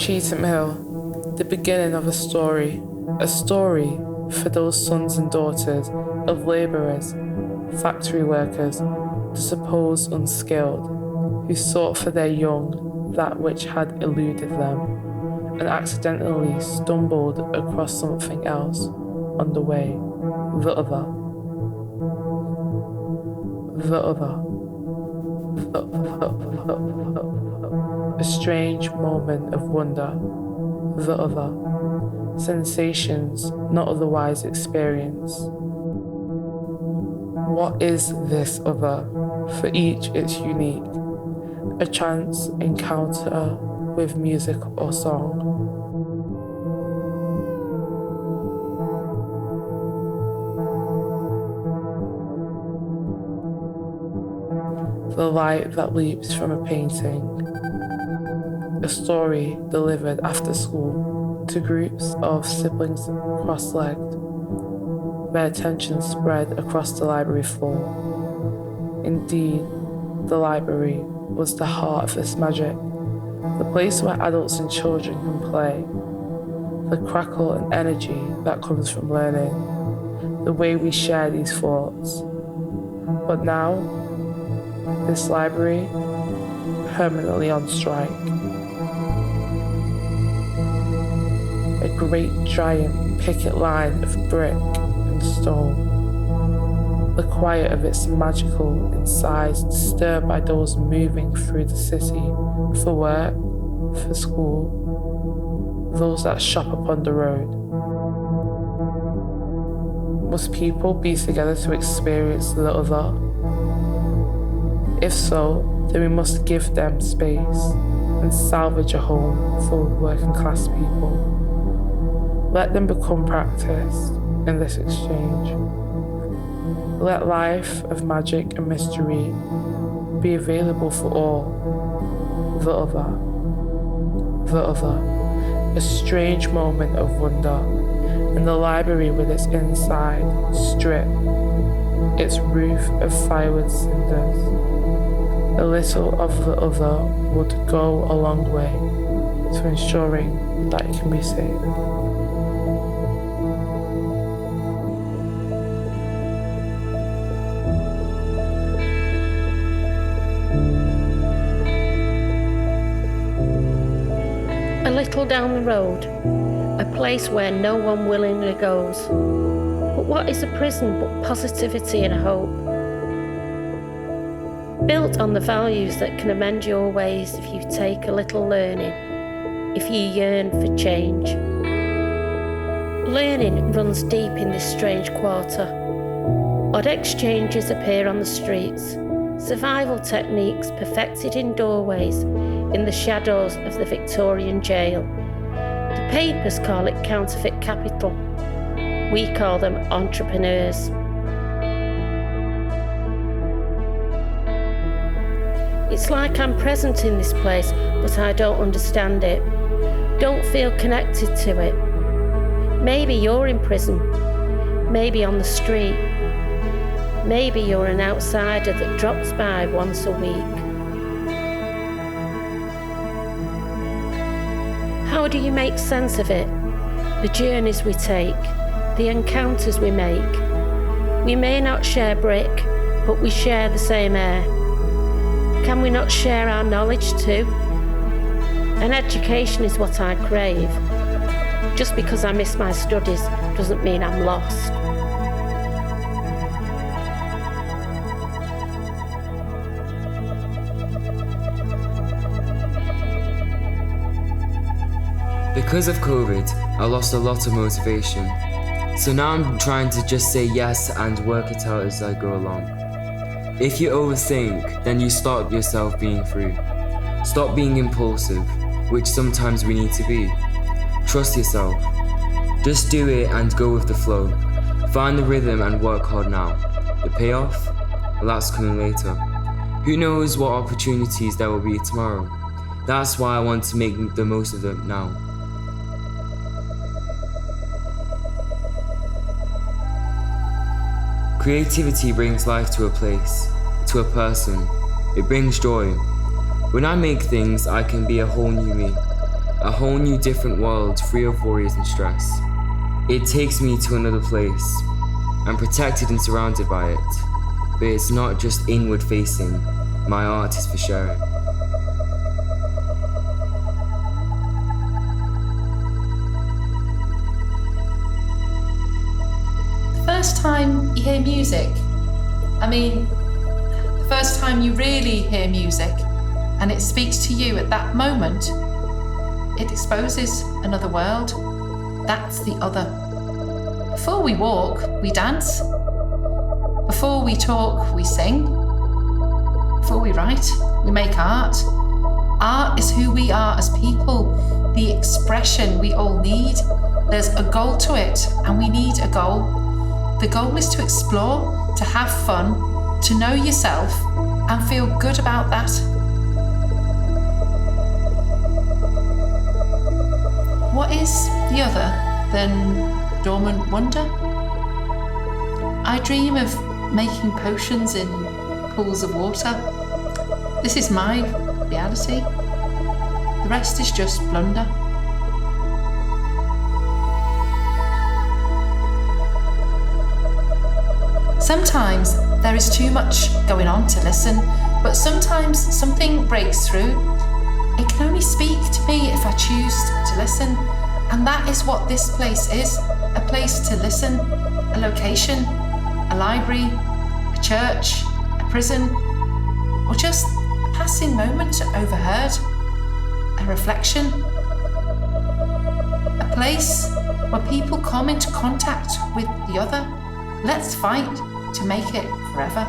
Cheetham Hill, the beginning of a story for those sons and daughters of labourers, factory workers, the supposed unskilled, who sought for their young that which had eluded them, and accidentally stumbled across something else on the way, the other. A strange moment of wonder, the other. Sensations not otherwise experienced. What is this other? For each it's unique. A chance encounter with music or song. The light that leaps from a painting. A story delivered after school to groups of siblings cross-legged. Their attention spread across the library floor. Indeed, the library was the heart of this magic, the place where adults and children can play. The crackle and energy that comes from learning, the way we share these thoughts. But now, this library, permanently on strike. A great giant picket line of brick and stone. The quiet of its magical inside, disturbed by those moving through the city for work, for school, those that shop upon the road. Must people be together to experience the other? If so, then we must give them space and salvage a home for working class people. Let them become practiced in this exchange. Let life of magic and mystery be available for all. The other, a strange moment of wonder, in the library with its inside stripped, its roof of firewood cinders. A little of the other would go a long way to ensuring that it can be saved. A little down the road, a place where no one willingly goes. But what is a prison but positivity and hope? Built on the values that can amend your ways if you take a little learning, if you yearn for change. Learning runs deep in this strange quarter. Odd exchanges appear on the streets, survival techniques perfected in doorways in the shadows of the Victorian jail. The papers call it counterfeit capital. We call them entrepreneurs. It's like I'm present in this place, but I don't understand it. Don't feel connected to it. Maybe you're in prison. Maybe on the street. Maybe you're an outsider that drops by once a week. How do you make sense of it? The journeys we take, the encounters we make. We may not share brick, but we share the same air. Can we not share our knowledge too? An education is what I crave. Just because I miss my studies doesn't mean I'm lost. Because of COVID, I lost a lot of motivation. So now I'm trying to just say yes and work it out as I go along. If you overthink, then you stop yourself being free. Stop being impulsive, which sometimes we need to be. Trust yourself. Just do it and go with the flow. Find the rhythm and work hard now. The payoff? Well, that's coming later. Who knows what opportunities there will be tomorrow? That's why I want to make the most of them now. Creativity brings life to a place, to a person. It brings joy. When I make things, I can be a whole new me. a whole new different world free of worries and stress. It takes me to another place. I'm protected and surrounded by it, but it's not just inward facing. My art is for sharing. The first time you hear music, the first time you really hear music and it speaks to you at that moment, it exposes another world. That's the other. Before we walk, we dance. Before we talk, we sing. Before we write, we make art. Art is who we are as people, the expression we all need. There's a goal to it, and we need a goal. The goal is to explore, to have fun, to know yourself, and feel good about that. What is the other than dormant wonder? I dream of making potions in pools of water. This is my reality. The rest is just blunder. Sometimes there is too much going on to listen, but sometimes something breaks through. It can only speak to me if I choose to listen, and that is what this place is, a place to listen, a location, a library, a church, a prison, or just a passing moment overheard, a reflection, a place where people come into contact with the other. Let's fight to make it forever.